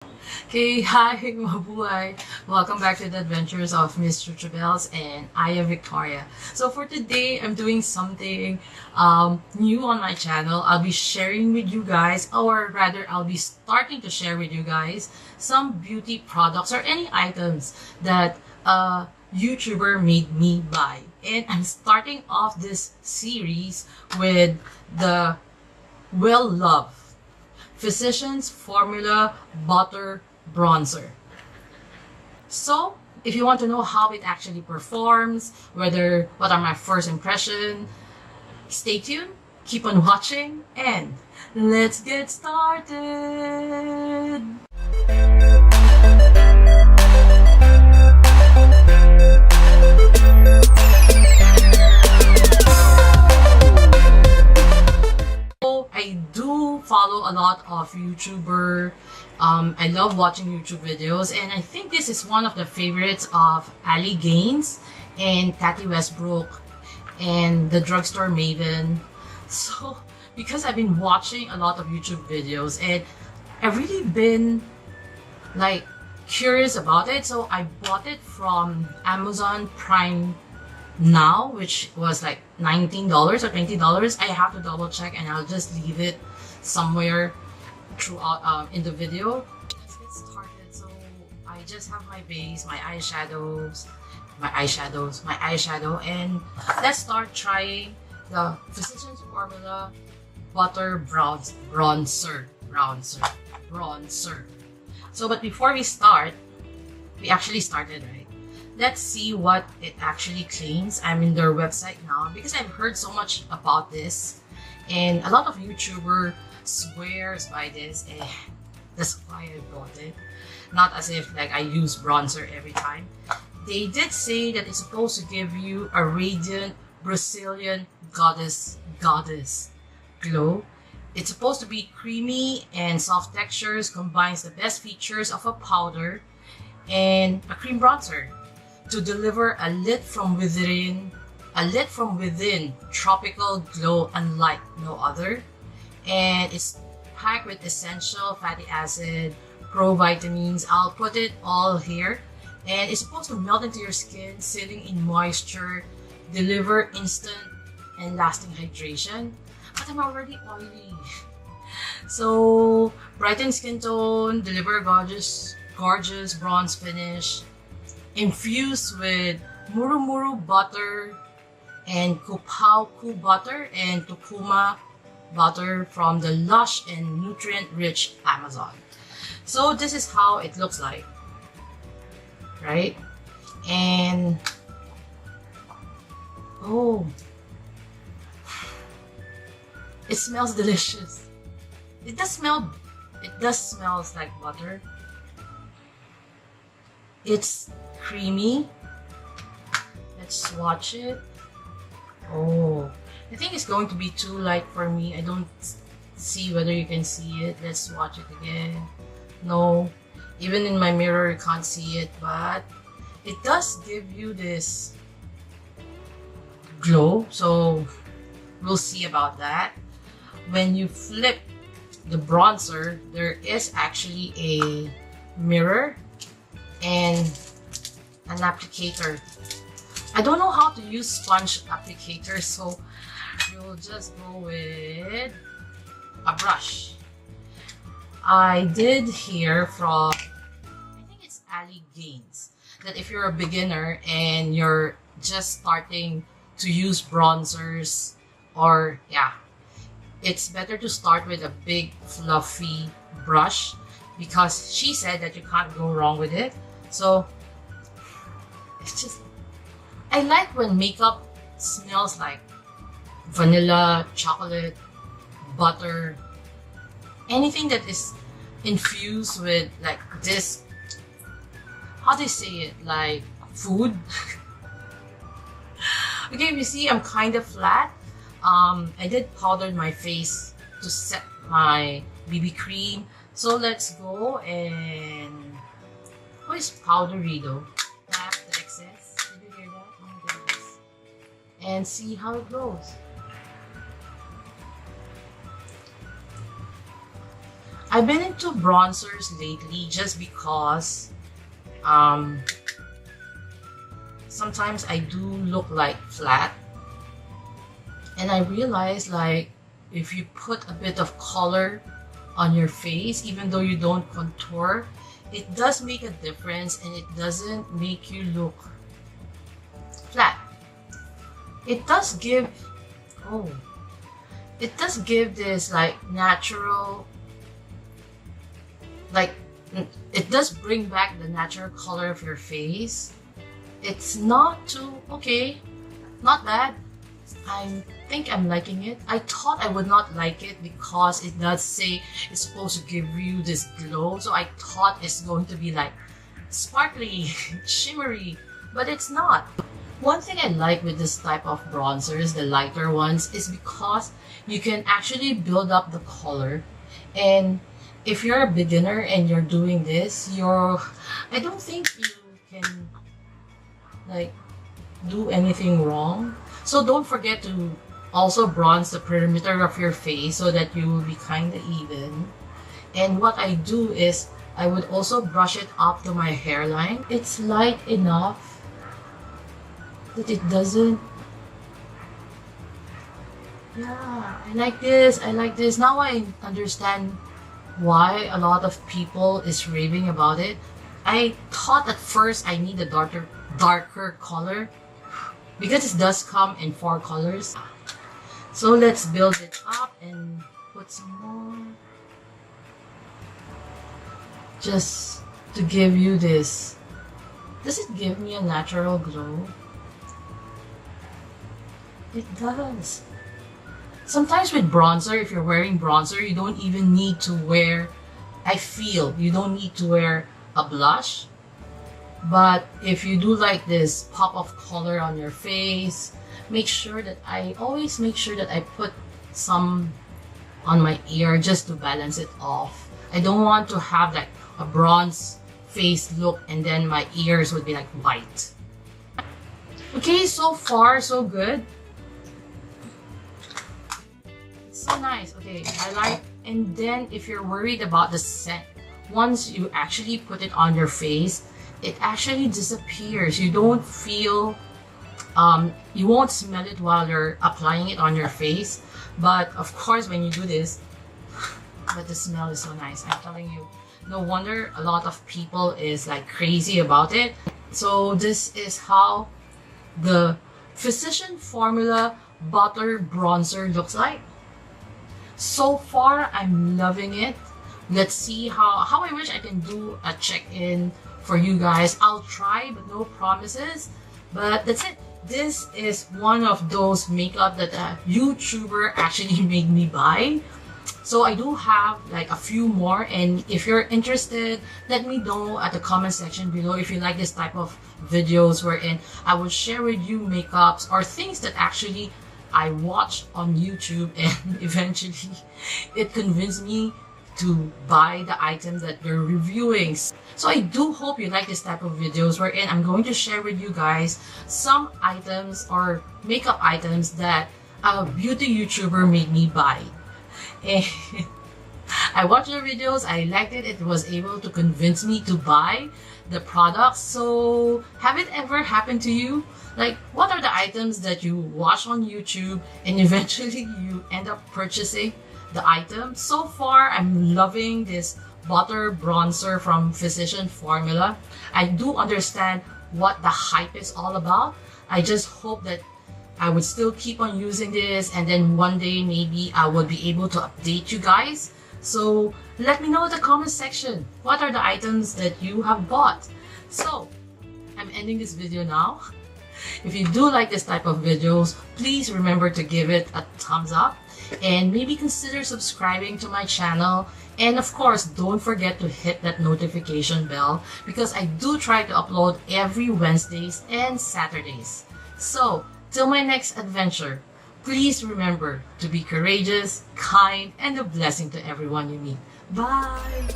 Okay, hi, mabuhay. Welcome back to the Adventures of Miss Chuchubells, and I am Victoria. So for today, I'm doing something new on my channel. I'll be sharing with you guys, or rather, I'll be starting to share with you guys some beauty products or any items that a YouTuber made me buy. And I'm starting off this series with the well-loved Physicians Formula Butter Bronzer. So, if you want to know how it actually performs, what are my first impression, stay tuned, keep on watching, and let's get started! I do follow a lot of YouTuber. I love watching YouTube videos, and I think this is one of the favorites of Ali Gaines and Tati Westbrook and the Drugstore Maven. So, because I've been watching a lot of YouTube videos and I've really been like curious about it, so I bought it from Amazon Prime Now, which was like $19 or $20. I have to double check, and I'll just leave it somewhere throughout in the video. Let's get started. So I just have my base, my eyeshadow, and let's start trying the Physicians Formula Butter Bronzer. So, but before we start, we actually started, right? Let's see what it actually claims. I'm in their website now because I've heard so much about this, and a lot of YouTubers swears by this, and that's why I bought it. Not as if like I use bronzer every time. They did say that it's supposed to give you a radiant Brazilian goddess glow. It's supposed to be creamy and soft textures, combines the best features of a powder and a cream bronzer to deliver a lit from within tropical glow unlike no other. And it's packed with essential fatty acid, pro-vitamins. I'll put it all here. And it's supposed to melt into your skin, sealing in moisture, deliver instant and lasting hydration. But I'm already oily. So, brighten skin tone, deliver gorgeous bronze finish, infused with Murumuru butter and Kupau butter and Tukuma butter from the lush and nutrient-rich Amazon. So this is how it looks like, right? And oh, it smells delicious. It does smell like butter. It's creamy. Let's swatch it. Oh, I think it's going to be too light for me. I don't see whether you can see it. Let's swatch it again. No, even in my mirror you can't see it, but it does give you this glow, so we'll see about that. When you flip the bronzer, there is actually a mirror and an applicator. I don't know how to use sponge applicator, so we'll just go with a brush. I did hear from, I think it's Ali Gaines, that if you're a beginner and you're just starting to use bronzers, or yeah, it's better to start with a big fluffy brush, because she said that you can't go wrong with it. So it's just, I like when makeup smells like vanilla, chocolate, butter, anything that is infused with like this, how do you say it, like food. Okay, you see I'm kind of flat. I did powder my face to set my BB cream. So let's go and, oh, it's powdery though. Tap the excess. Did you hear that? Oh my goodness. And see how it goes. I've been into bronzers lately just because sometimes I do look like flat, and I realize like if you put a bit of color on your face, even though you don't contour, it does make a difference and it doesn't make you look flat. It does give this like natural, like it does bring back the natural color of your face. It's not too not bad. I think I'm liking it. I thought I would not like it because it does say it's supposed to give you this glow, so I thought it's going to be like sparkly, shimmery, but it's not. One thing I like with this type of bronzers, the lighter ones, is because you can actually build up the color. And if you're a beginner and you're doing this, I don't think you can like do anything wrong. So don't forget to also bronze the perimeter of your face so that you will be kind of even. And what I do is I would also brush it up to my hairline. It's light enough that it doesn't. Yeah, I like this. I like this. Now I understand why a lot of people is raving about it. I thought at first I need a darker color because it does come in 4 colors. So let's build it up and put some more. Just to give you this. Does it give me a natural glow? It does. Sometimes with bronzer, if you're wearing bronzer, you don't even need to wear, you don't need to wear a blush. But if you do like this pop of color on your face, I always make sure that I put some on my ear just to balance it off. I don't want to have like a bronze face look and then my ears would be like white. Okay, so far so good. It's so nice. Okay, I like. And then if you're worried about the scent, once you actually put it on your face, it actually disappears. You don't feel, you won't smell it while you're applying it on your face. But of course, when you do this, but the smell is so nice. I'm telling you, no wonder a lot of people is like crazy about it. So this is how the Physician Formula Butter Bronzer looks like. So far, I'm loving it. Let's see how I wish I can do a check-in for you guys. I'll try, but no promises. But that's it. This is one of those makeup that a YouTuber actually made me buy. So I do have like a few more, and if you're interested, let me know at the comment section below if you like this type of videos wherein I will share with you makeups or things that actually I watched on YouTube and eventually it convinced me to buy the item that we're reviewing. So I do hope you like this type of videos wherein I'm going to share with you guys some items or makeup items that a beauty YouTuber made me buy. And I watched the videos, I liked it, it was able to convince me to buy the products. So have it ever happened to you? Like, what are the items that you watch on YouTube and eventually you end up purchasing the item? So far, I'm loving this butter bronzer from Physician Formula. I do understand what the hype is all about. I just hope that I would still keep on using this, and then one day maybe I would be able to update you guys. So let me know in the comment section, what are the items that you have bought? So I'm ending this video now. If you do like this type of videos, please remember to give it a thumbs up and maybe consider subscribing to my channel. And of course, don't forget to hit that notification bell because I do try to upload every Wednesdays and Saturdays. So till my next adventure, please remember to be courageous, kind, and a blessing to everyone you meet. Bye!